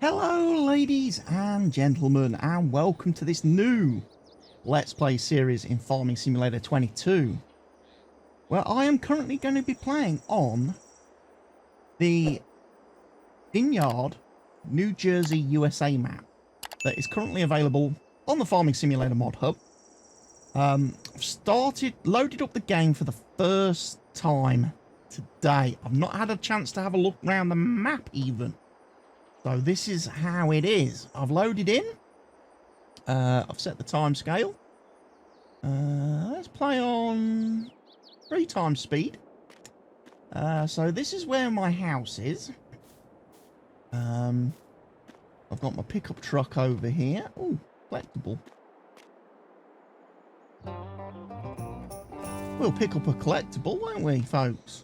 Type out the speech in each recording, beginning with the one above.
Hello ladies and gentlemen, and welcome to this new Let's Play series in Farming Simulator 22, where I am currently going to be playing on the Vineyard, New Jersey, USA map that is currently available on the Farming Simulator mod hub. I've loaded up the game for the first time today. I've not had a chance to have a look around the map even. So this is how it is. I've loaded in. I've set the time scale. Let's play on 3 times speed. So this is where my house is. I've got my pickup truck over here. Oh, collectible. We'll pick up a collectible, won't we, folks?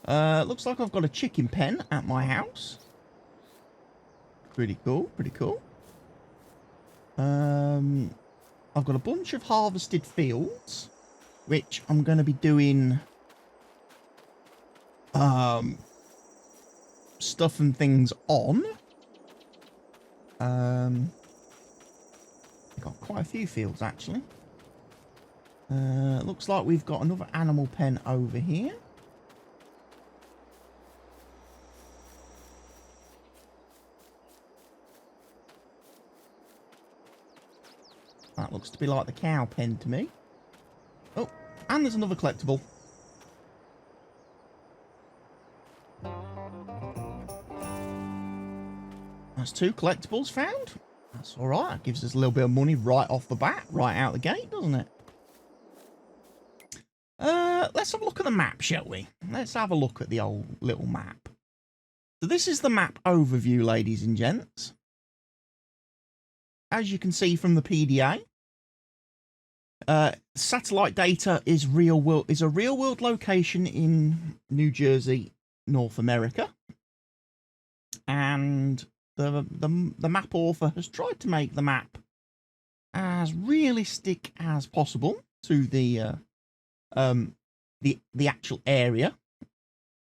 Looks like I've got a chicken pen at my house. Pretty cool, pretty cool. I've got a bunch of harvested fields, which I'm going to be doing stuff and things on. I've got quite a few fields, actually. Looks like we've got another animal pen over here. That looks to be like the cow pen to me. Oh, and there's another collectible. That's 2 collectibles found. That's all right. That gives us a little bit of money right off the bat, right out the gate, doesn't it? Let's have a look at the map, shall we? Let's have a look at the old little map. So this is the map overview, ladies and gents. As you can see from the PDA, satellite data is a real world location in New Jersey, North America, and the map author has tried to make the map as realistic as possible to the actual area,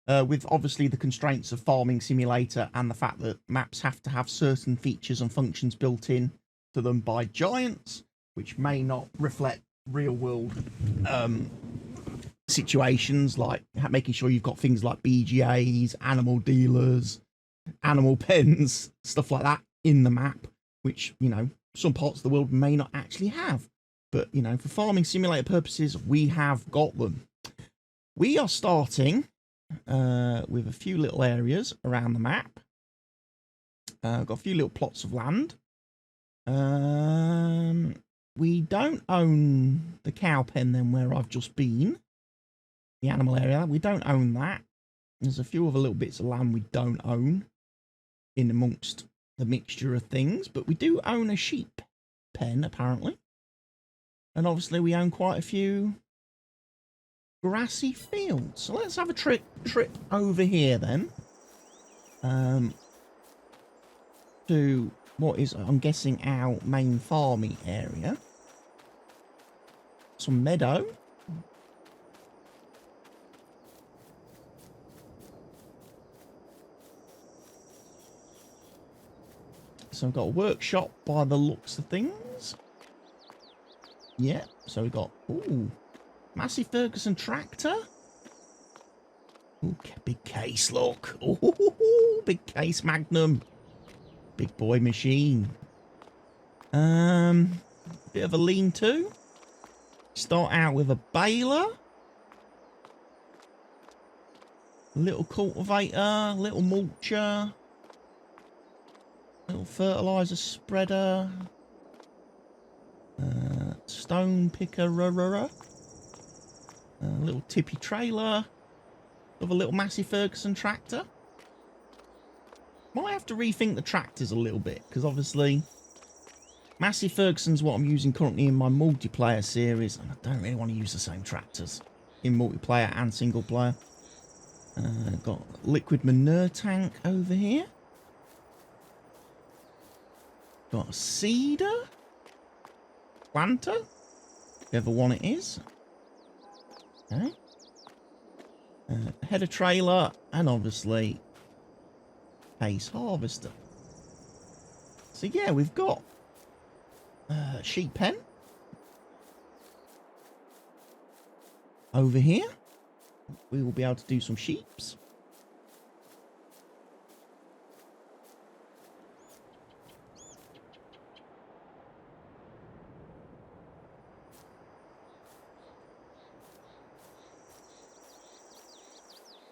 with obviously the constraints of Farming Simulator and the fact that maps have to have certain features and functions built in to them by giants, which may not reflect real world situations, like making sure you've got things like BGAs, animal dealers, animal pens, stuff like that in the map, which, you know, some parts of the world may not actually have. But, you know, for Farming Simulator purposes, we have got them. We are starting with a few little areas around the map. Got a few little plots of land. We don't own the cow pen then where I've just been. The animal area, we don't own that. There's a few other little bits of land we don't own in amongst the mixture of things, but we do own a sheep pen apparently. And obviously we own quite a few grassy fields. So let's have a trip over here then. To what is, I'm guessing, our main farming area. Some meadow. So we've got a workshop by the looks of things. Yeah, so we've got, ooh, Massey Ferguson tractor. Ooh, big case, look. Ooh, big case Magnum. Big boy machine. Bit of a lean-to. Start out with a baler. Little cultivator, little mulcher. Little fertilizer spreader. Stone picker. Little tippy trailer. Of a little Massey Ferguson tractor. Might have to rethink the tractors a little bit, because obviously Massey Ferguson's what I'm using currently in my multiplayer series, and I don't really want to use the same tractors in multiplayer and single player. Got a liquid manure tank over here. Got a seeder, planter, whichever one it is. Okay. Header trailer, and obviously Pace harvester. So yeah, we've got sheep pen over here. We will be able to do some sheeps.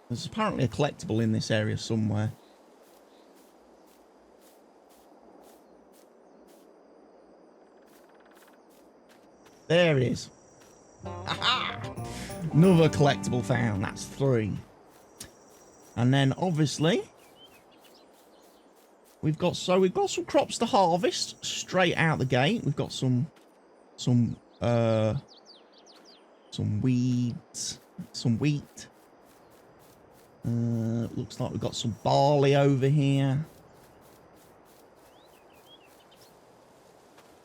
There's apparently a collectible in this area somewhere. There it is. Another collectible found. That's 3. And then obviously we've got some crops to harvest straight out the gate. We've got some weeds, some wheat. Looks like we've got some barley over here.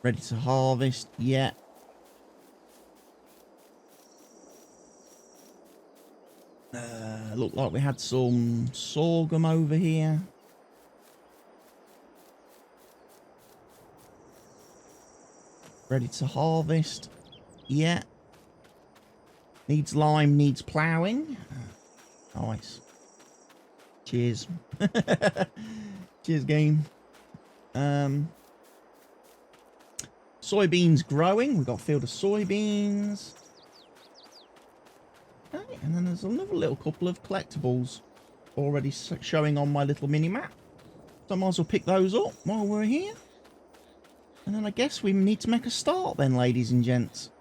Ready to harvest. Yeah. Looked like we had some sorghum over here. Ready to harvest. Yeah. Needs lime, needs ploughing. Nice. Cheers. Cheers, game. Soybeans growing. We've got a field of soybeans. Okay, and then there's another little couple of collectibles already showing on my little mini-map. So I might as well pick those up while we're here. And then I guess we need to make a start then, ladies and gents.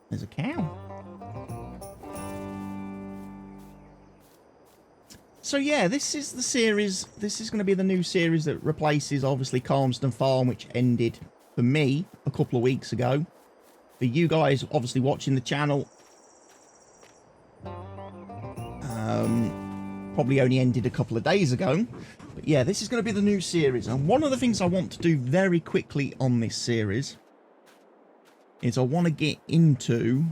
There's a cow. So yeah, this is the series. This is going to be the new series that replaces obviously Calmsden Farm, which ended for me a couple of weeks ago. For you guys obviously watching the channel, probably only ended a couple of days ago. But yeah, this is going to be the new series. And one of the things I want to do very quickly on this series is I want to get into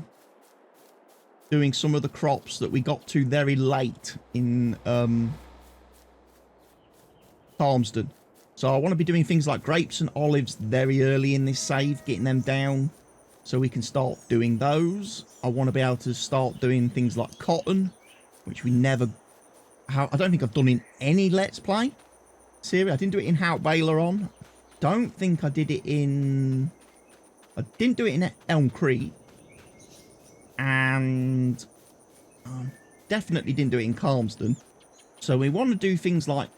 doing some of the crops that we got to very late in Calmsden. So I want to be doing things like grapes and olives very early in this save, getting them down so we can start doing those. I want to be able to start doing things like cotton, which we never... I don't think I've done in any Let's Play series. I didn't do it in Hout Baylor on. Don't think I did it in... I didn't do it in Elm Creek. And definitely didn't do it in Calmsden. So we want to do things like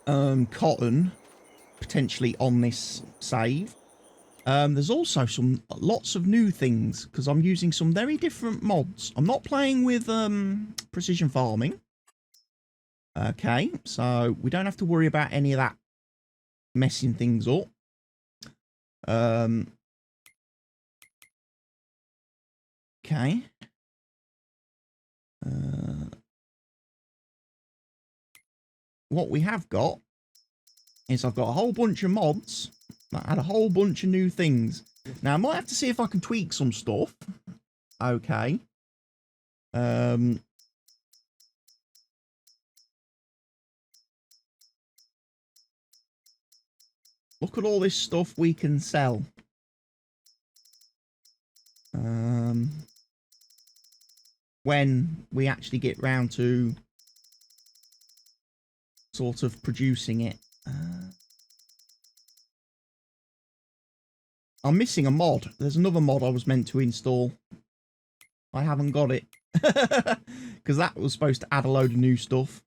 cotton, potentially on this save. There's also lots of new things, because I'm using some very different mods. I'm not playing with precision farming. Okay, so we don't have to worry about any of that messing things up. Okay. What we have got is I've got a whole bunch of mods that add a whole bunch of new things. Now, I might have to see if I can tweak some stuff. Okay. Look at all this stuff we can sell. When we actually get round to sort of producing it. I'm missing a mod. There's another mod I was meant to install. I haven't got it. Because that was supposed to add a load of new stuff.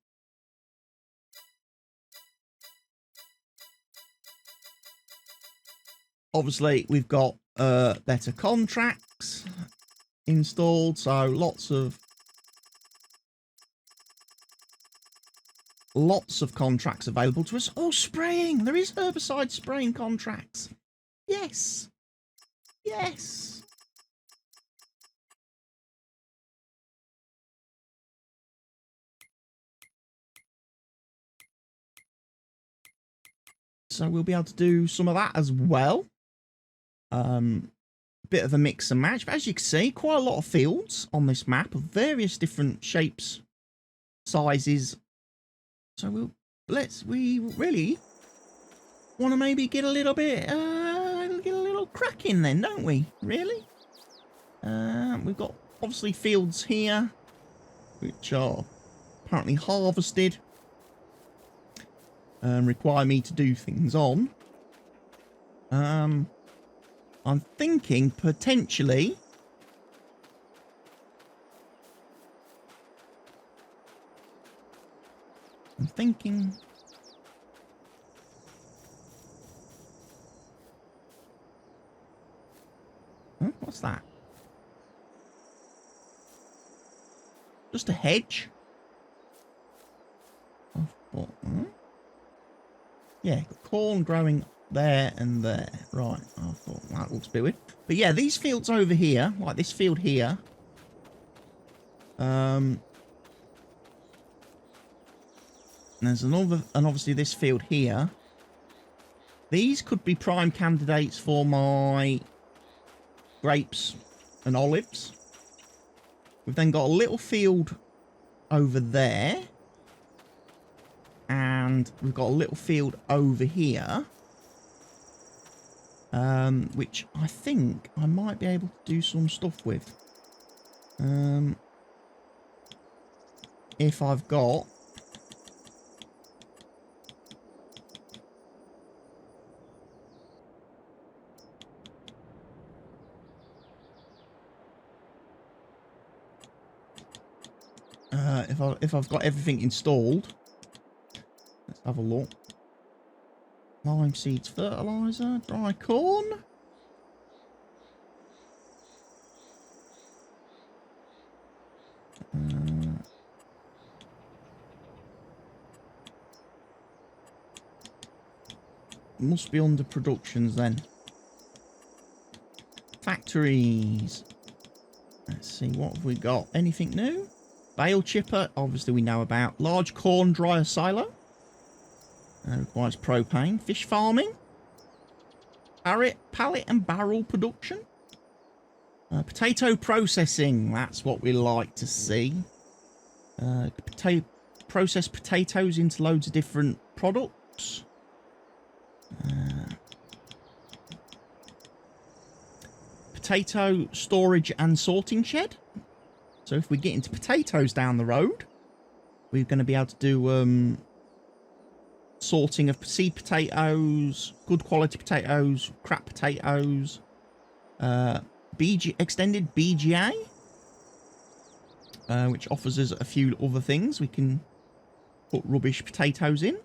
Obviously, we've got better contracts installed, so lots of contracts available to us. Oh, spraying! There is herbicide spraying contracts. Yes. Yes. So we'll be able to do some of that as well. bit of a mix and match. But as you can see, quite a lot of fields on this map of various different shapes, sizes. So we really want to maybe get a little bit, get a little cracking then, don't we? Really? We've got obviously fields here, which are apparently harvested and require me to do things on. I'm thinking potentially huh, what's that? Just a hedge? Yeah, got corn growing there and there. Right, I thought that looks a bit weird. But yeah, these fields over here, like this field here, and there's another, and obviously this field here. These could be prime candidates for my grapes and olives. We've then got a little field over there. And we've got a little field over here. Which I think I might be able to do some stuff with. If I've got... if I've got everything installed. Let's have a look. Lime seeds, fertilizer, dry corn. Must be under productions then. Factories. Let's see, what have we got? Anything new? Bale chipper, obviously we know about. Large corn dryer silo. Requires propane. Fish farming. Pallet and barrel production. Potato processing. That's what we like to see. Process potatoes into loads of different products. Potato storage and sorting shed. So if we get into potatoes down the road, we're going to be able to do sorting of seed potatoes, good quality potatoes, crap potatoes, extended BGA, which offers us a few other things. We can put rubbish potatoes in.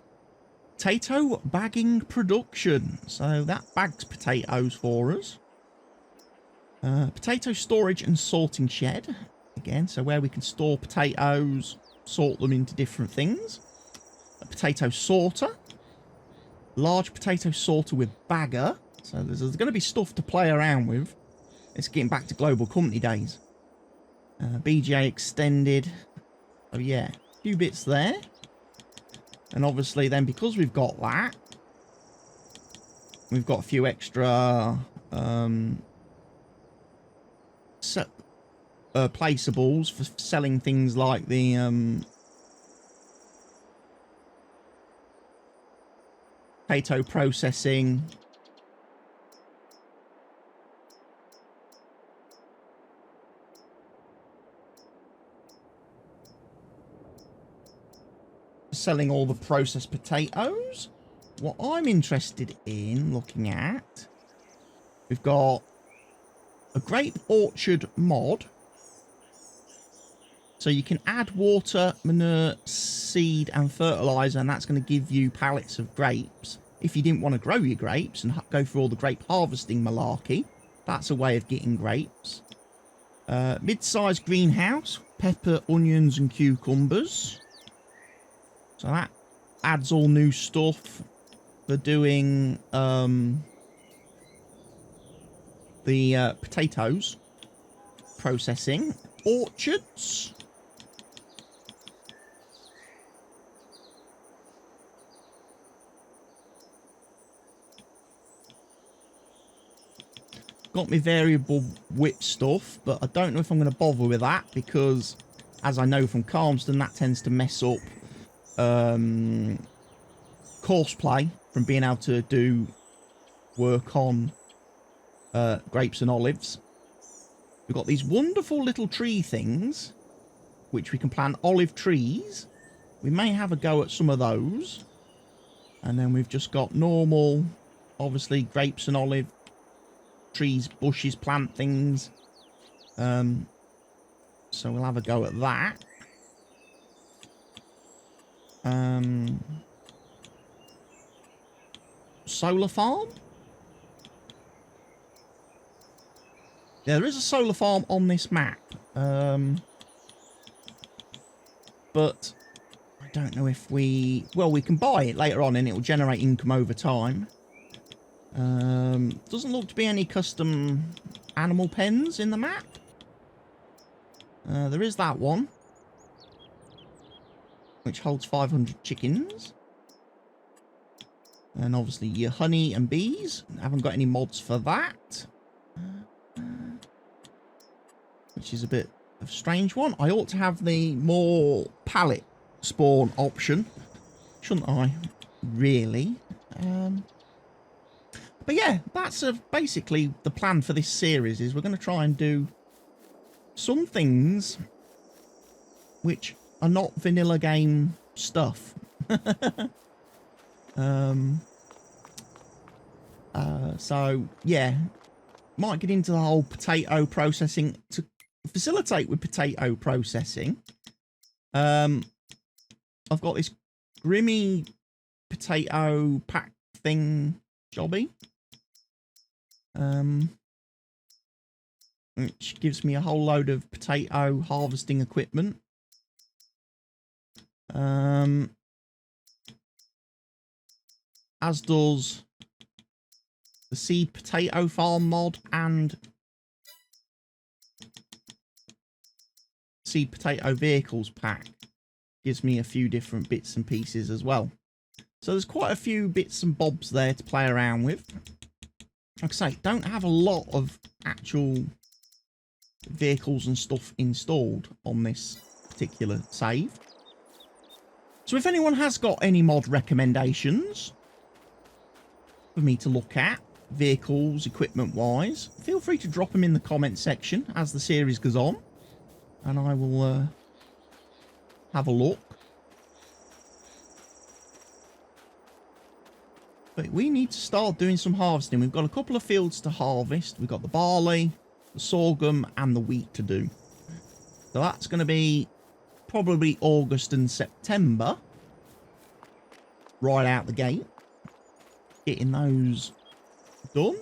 Potato bagging production. So that bags potatoes for us. Potato storage and sorting shed. Again, so where we can store potatoes, sort them into different things. A potato sorter. Large potato sorter with bagger. So there's going to be stuff to play around with. It's getting back to global company days. BGA extended. Oh yeah, a few bits there. And obviously then, because we've got that, we've got a few extra placeables for selling things like the potato processing, selling all the processed potatoes. What I'm interested in looking at, we've got a Grape Orchard Mod. So you can add water, manure, seed and fertilizer, and that's going to give you pallets of grapes. If you didn't want to grow your grapes and go through all the grape harvesting malarkey, that's a way of getting grapes. Mid-sized greenhouse, pepper, onions and cucumbers. So that adds all new stuff for doing the potatoes processing. Orchards. got my variable width stuff, but I don't know if I'm going to bother with that because, as I know from Calmston, that tends to mess up course play from being able to do work on grapes and olives. We've got these wonderful little tree things, which we can plant olive trees. We may have a go at some of those. And then we've just got normal, obviously, grapes and olive trees, bushes, plant things. So we'll have a go at that. Solar farm? Yeah, there is a solar farm on this map. But I don't know if we... Well, we can buy it later on and it will generate income over time. Doesn't look to be any custom animal pens in the map. There is that one, which holds 500 chickens. And obviously your honey and bees. Haven't got any mods for that. Which is a bit of a strange one. I ought to have the more pallet spawn option, shouldn't I? Really? But yeah, that's basically the plan for this series. Is we're going to try and do some things which are not vanilla game stuff. So yeah, might get into the whole potato processing to facilitate with potato processing. I've got this Grimmy potato pack thing jobby, which gives me a whole load of potato harvesting equipment. As does the seed potato farm mod and seed potato vehicles pack. Gives me a few different bits and pieces as well. So there's quite a few bits and bobs there to play around with. Like I say, don't have a lot of actual vehicles and stuff installed on this particular save. So if anyone has got any mod recommendations for me to look at, vehicles, equipment-wise, feel free to drop them in the comment section as the series goes on. And I will have a look. But we need to start doing some harvesting. We've got a couple of fields to harvest. We've got the barley, the sorghum, and the wheat to do. So that's going to be probably August and September. Right out the gate. Getting those done.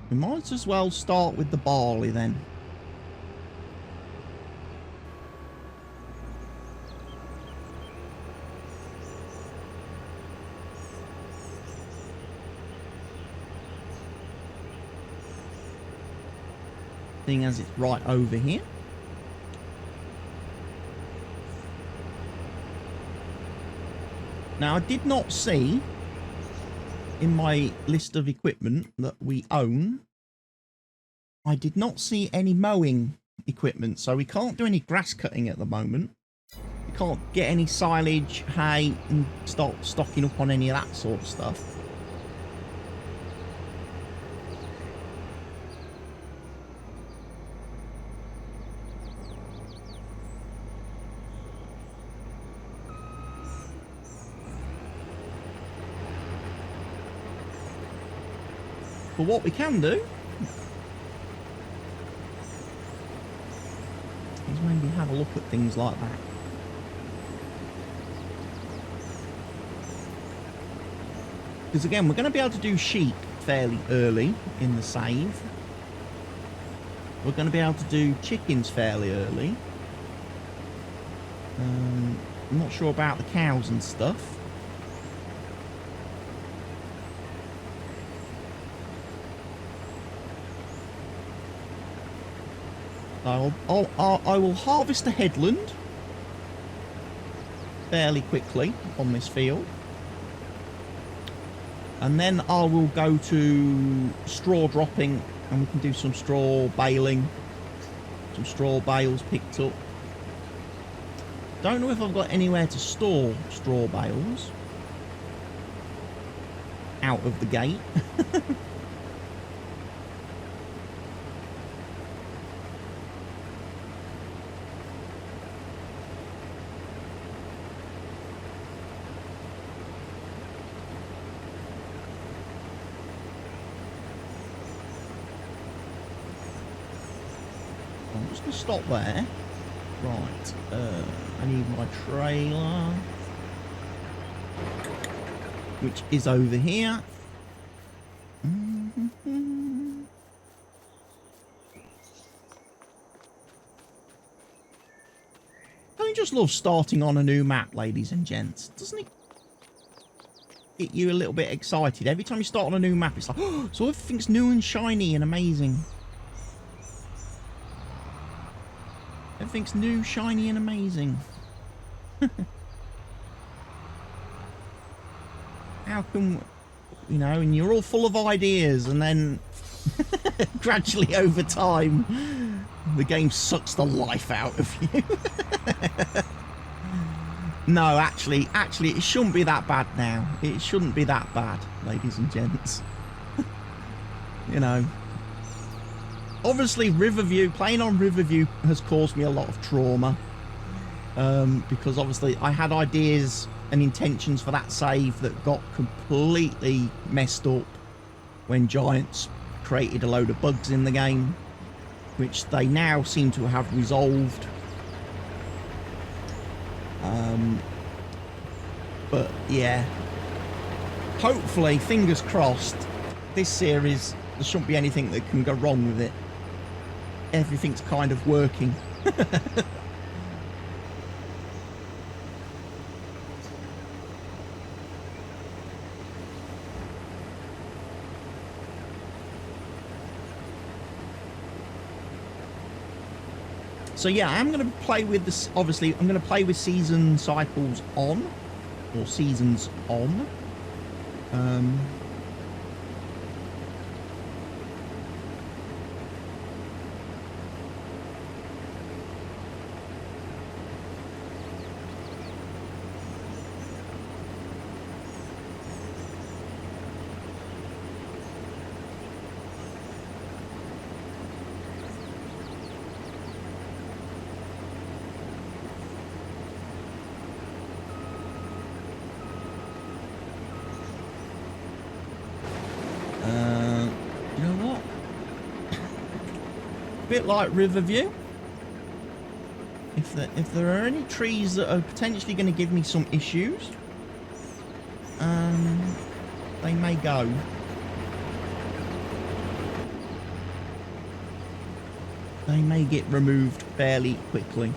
We might as well start with the barley then. Seeing as it's right over here. Now I did not see in my list of equipment that we own, I did not see any mowing equipment, so we can't do any grass cutting at the moment. We can't get any silage, hay, and start stocking up on any of that sort of stuff. But what we can do is maybe have a look at things like that. Because again, we're going to be able to do sheep fairly early in the save. We're going to be able to do chickens fairly early. I'm not sure about the cows and stuff. I will harvest the headland fairly quickly on this field. And then I will go to straw dropping, and we can do some straw baling. Some straw bales picked up. Don't know if I've got anywhere to store straw bales out of the gate. I'm just going to stop there. Right, I need my trailer, which is over here. Don't you just love starting on a new map, ladies and gents? Doesn't it get you a little bit excited? Every time you start on a new map, it's like, oh, so everything's new and shiny and amazing. Everything's new, shiny, and amazing. How come, you know, and you're all full of ideas, and then gradually over time, the game sucks the life out of you. No, actually, it shouldn't be that bad now. It shouldn't be that bad, ladies and gents. You know. Obviously, Riverview, playing on Riverview has caused me a lot of trauma. Because obviously I had ideas and intentions for that save that got completely messed up when Giants created a load of bugs in the game, which they now seem to have resolved. But yeah, hopefully, fingers crossed, this series, there shouldn't be anything that can go wrong with it. Everything's kind of working. So yeah, I'm going to play with this. Obviously, I'm going to play with season cycles on, or seasons on. You know what? Bit like Riverview. If there are any trees that are potentially going to give me some issues, they may go. They may get removed fairly quickly.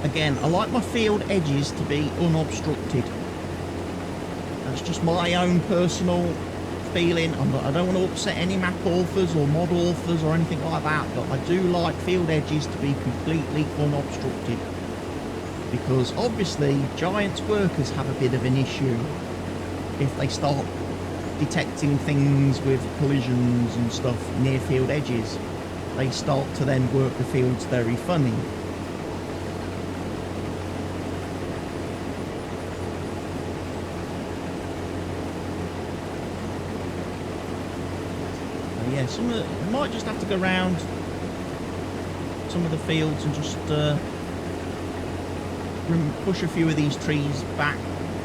Again, I like my field edges to be unobstructed. That's just my own personal feeling. I don't want to upset any map authors or mod authors or anything like that, but I do like field edges to be completely unobstructed. Because obviously, Giants workers have a bit of an issue if they start detecting things with collisions and stuff near field edges. They start to then work the fields very funny. Yeah, I might just have to go around some of the fields and just push a few of these trees back,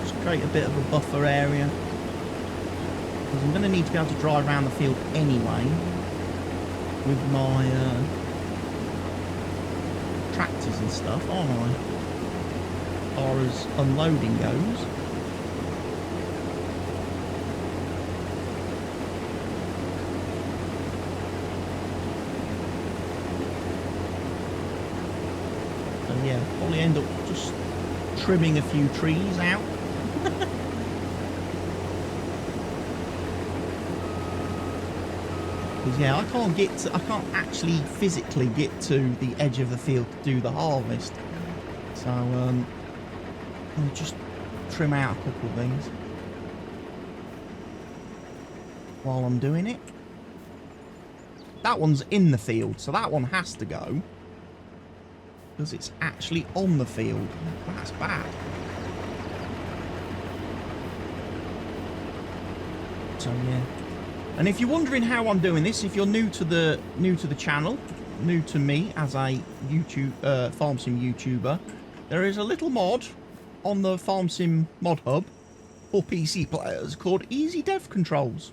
just create a bit of a buffer area. Because I'm going to need to be able to drive around the field anyway with my tractors and stuff, aren't I? As far as unloading goes. yeah, probably end up just trimming a few trees out. Because yeah, I can't actually physically get to the edge of the field to do the harvest. So I'll just trim out a couple of things while I'm doing it. That one's in the field, so that one has to go. Because it's actually on the field. That's bad. So yeah. And if you're wondering how I'm doing this, if you're new to the channel, new to me as a farm sim YouTuber, there is a little mod on the Farm Sim mod hub for PC players called Easy Dev Controls.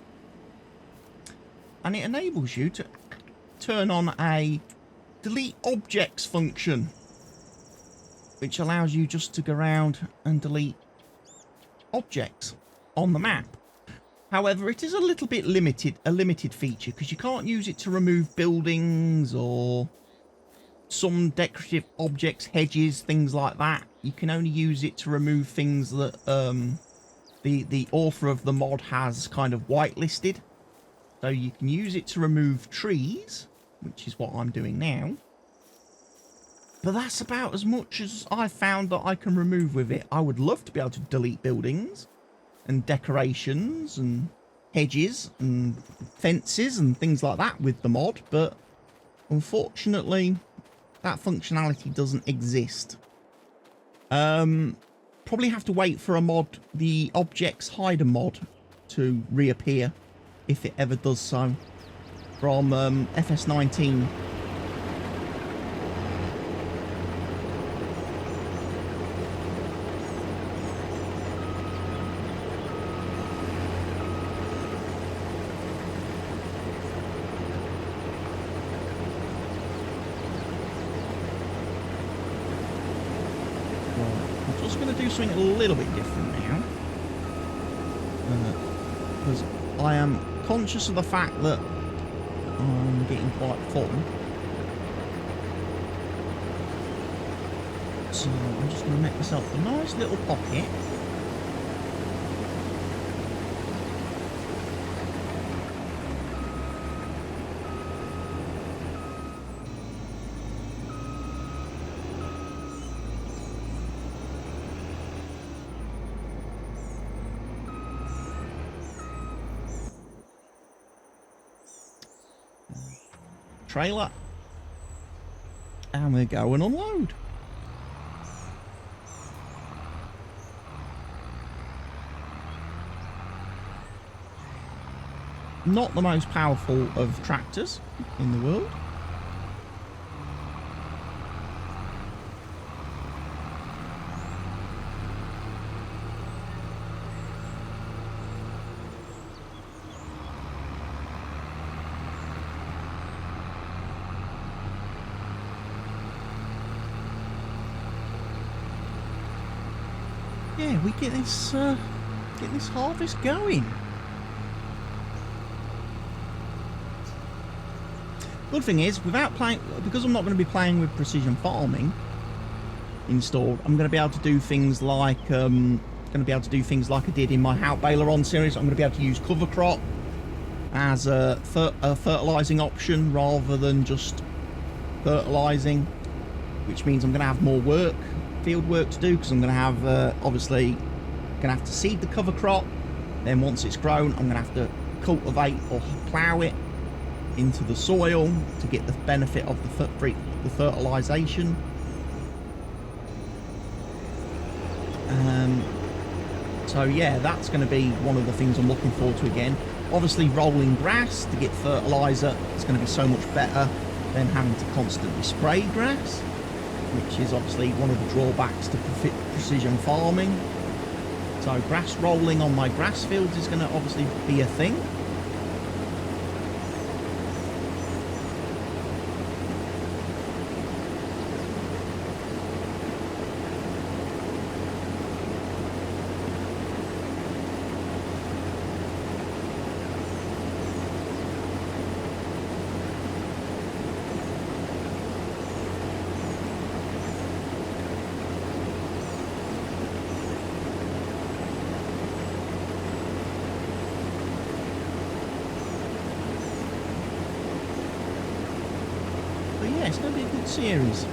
And it enables you to turn on a delete objects function, which allows you just to go around and delete objects on the map. However, it is a little bit a limited feature, because you can't use it to remove buildings or some decorative objects, hedges, things like that. You can only use it to remove things that the author of the mod has kind of whitelisted. So you can use it to remove trees, which is what I'm doing now. But that's about as much as I've found that I can remove with it. I would love to be able to delete buildings and decorations and hedges and fences and things like that with the mod, but unfortunately that functionality doesn't exist. Probably have to wait for a mod, the Objects Hider mod, to reappear, if it ever does so, from FS19. Something a little bit different now, because I am conscious of the fact that I'm getting quite full, so I'm just going to make myself a nice little pocket. Trailer, and we're going to unload. Not the most powerful of tractors in the world. Yeah, we get this harvest going. Good thing is, because I'm not going to be playing with precision farming installed, I'm going to be able to do things like I did in my Hout Baileron series. I'm going to be able to use cover crop as a fertilizing option rather than just fertilizing, which means I'm going to have more field work to do, because I'm going to have obviously going to have to seed the cover crop. Then once it's grown, I'm going to have to cultivate or plough it into the soil to get the benefit of the fertilization. So yeah, that's going to be one of the things I'm looking forward to again. Obviously, rolling grass to get fertilizer is going to be so much better than having to constantly spray grass, which is obviously one of the drawbacks to precision farming. So grass rolling on my grass fields is going to obviously be a thing. But yeah, it's going to be a good series.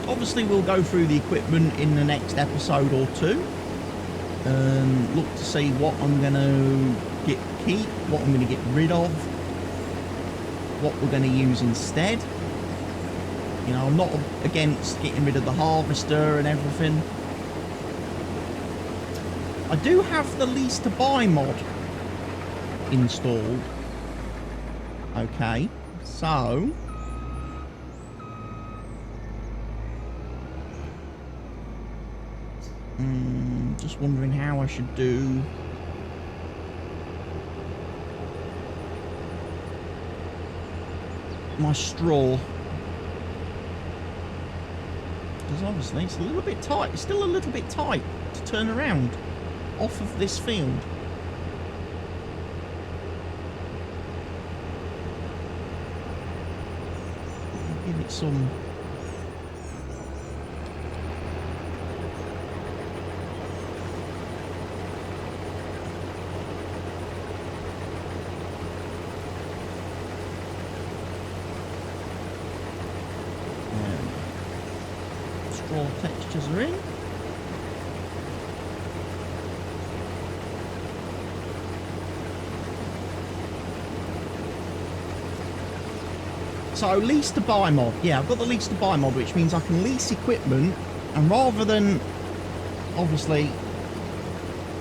Obviously, we'll go through the equipment in the next episode or two. Look to see what I'm going to keep, what I'm going to get rid of, what we're going to use instead. You know, I'm not against getting rid of the harvester and everything. I do have the lease to buy mod installed. Okay, so just wondering how I should do. My straw. Because obviously it's a little bit tight. It's still a little bit tight to turn around off of this field. Give it some. Straw textures are in. So lease to buy mod. Yeah, I've got the lease to buy mod, which means I can lease equipment, and rather than obviously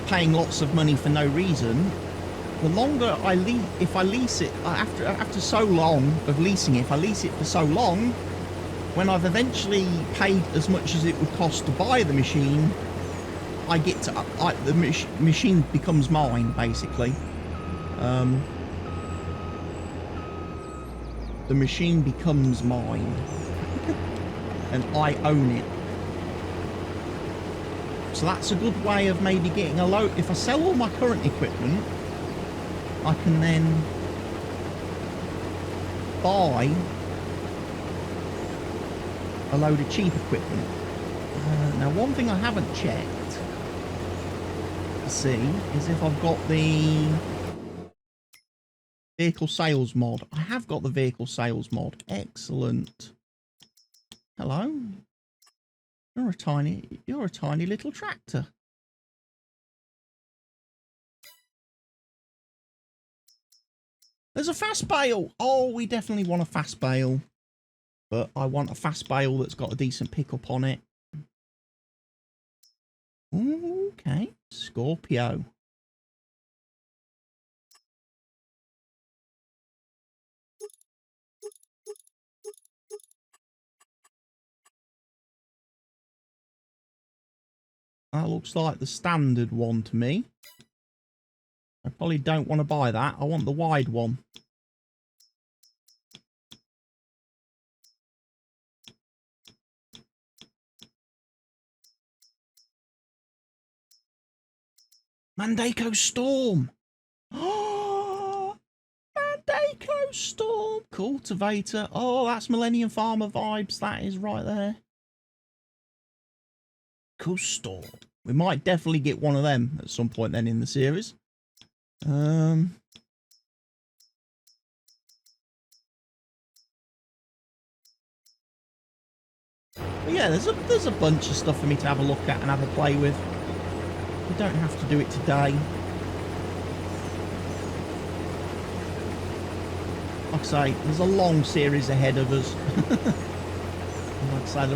paying lots of money for no reason, the longer I if I lease it, after so long of leasing it, if I lease it for so long, when I've eventually paid as much as it would cost to buy the machine, I get to the machine becomes mine basically. The machine becomes mine and I own it. So that's a good way of maybe getting a load. If I sell all my current equipment, I can then buy a load of cheap equipment. Now one thing I haven't checked to see is if I've got the vehicle sales mod. I have got the vehicle sales mod. Excellent. Hello. You're a tiny little tractor. There's a fast bale. Oh, we definitely want a fast bale. But I want a fast bale that's got a decent pickup on it. Ooh, okay. Scorpio. That looks like the standard one to me. I probably don't want to buy that. I want the wide one. Mandako Storm. Oh, Mandako Storm. Cultivator. Oh, that's Millennium Farmer vibes. That is right there. Cool Storm. We might definitely get one of them at some point then in the series. But yeah, there's a bunch of stuff for me to have a look at and have a play with. We don't have to do it today. Like I say, there's a long series ahead of us. Like I say,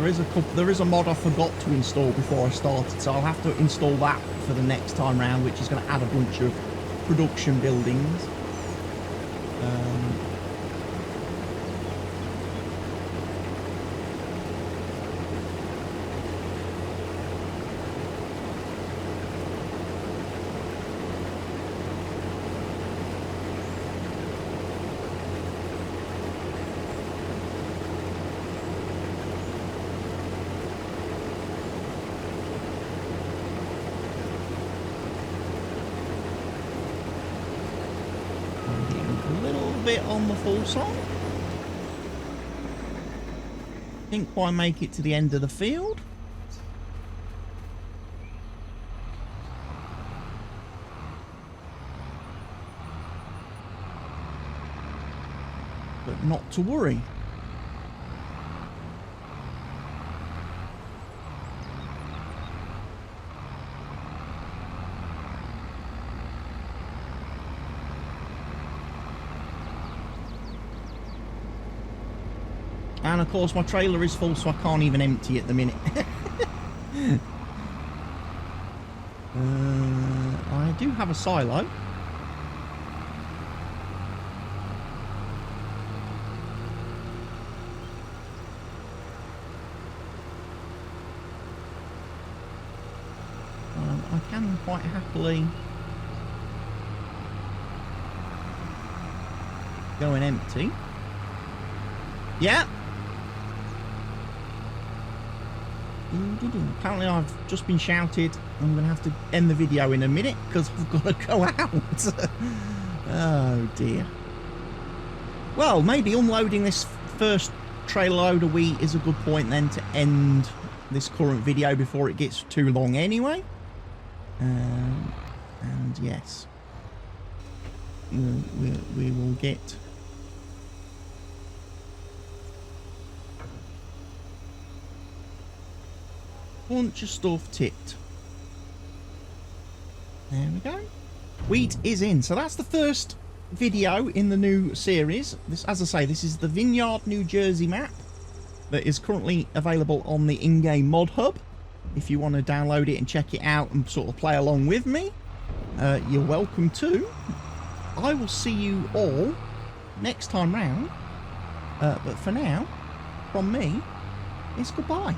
there is a mod I forgot to install before I started, so I'll have to install that for the next time round, which is going to add a bunch of production buildings. Bit on the full song. Think I make it to the end of the field. But not to worry. And of course my trailer is full, so I can't even empty at the minute. I do have a silo. I can quite happily go and empty. Yeah. Apparently I've just been shouted. I'm going to have to end the video in a minute because I've got to go out. Oh dear. Well, maybe unloading this first trailer load of wheat is a good point then to end this current video before it gets too long anyway. And yes, we will get a bunch of stuff tipped. There we go. Wheat is in. So that's the first video in the new series. This, as I say, this is the Vineyard, New Jersey map that is currently available on the in-game mod hub. If you want to download it and check it out and sort of play along with me, you're welcome to. I will see you all next time round. But for now, from me, it's goodbye.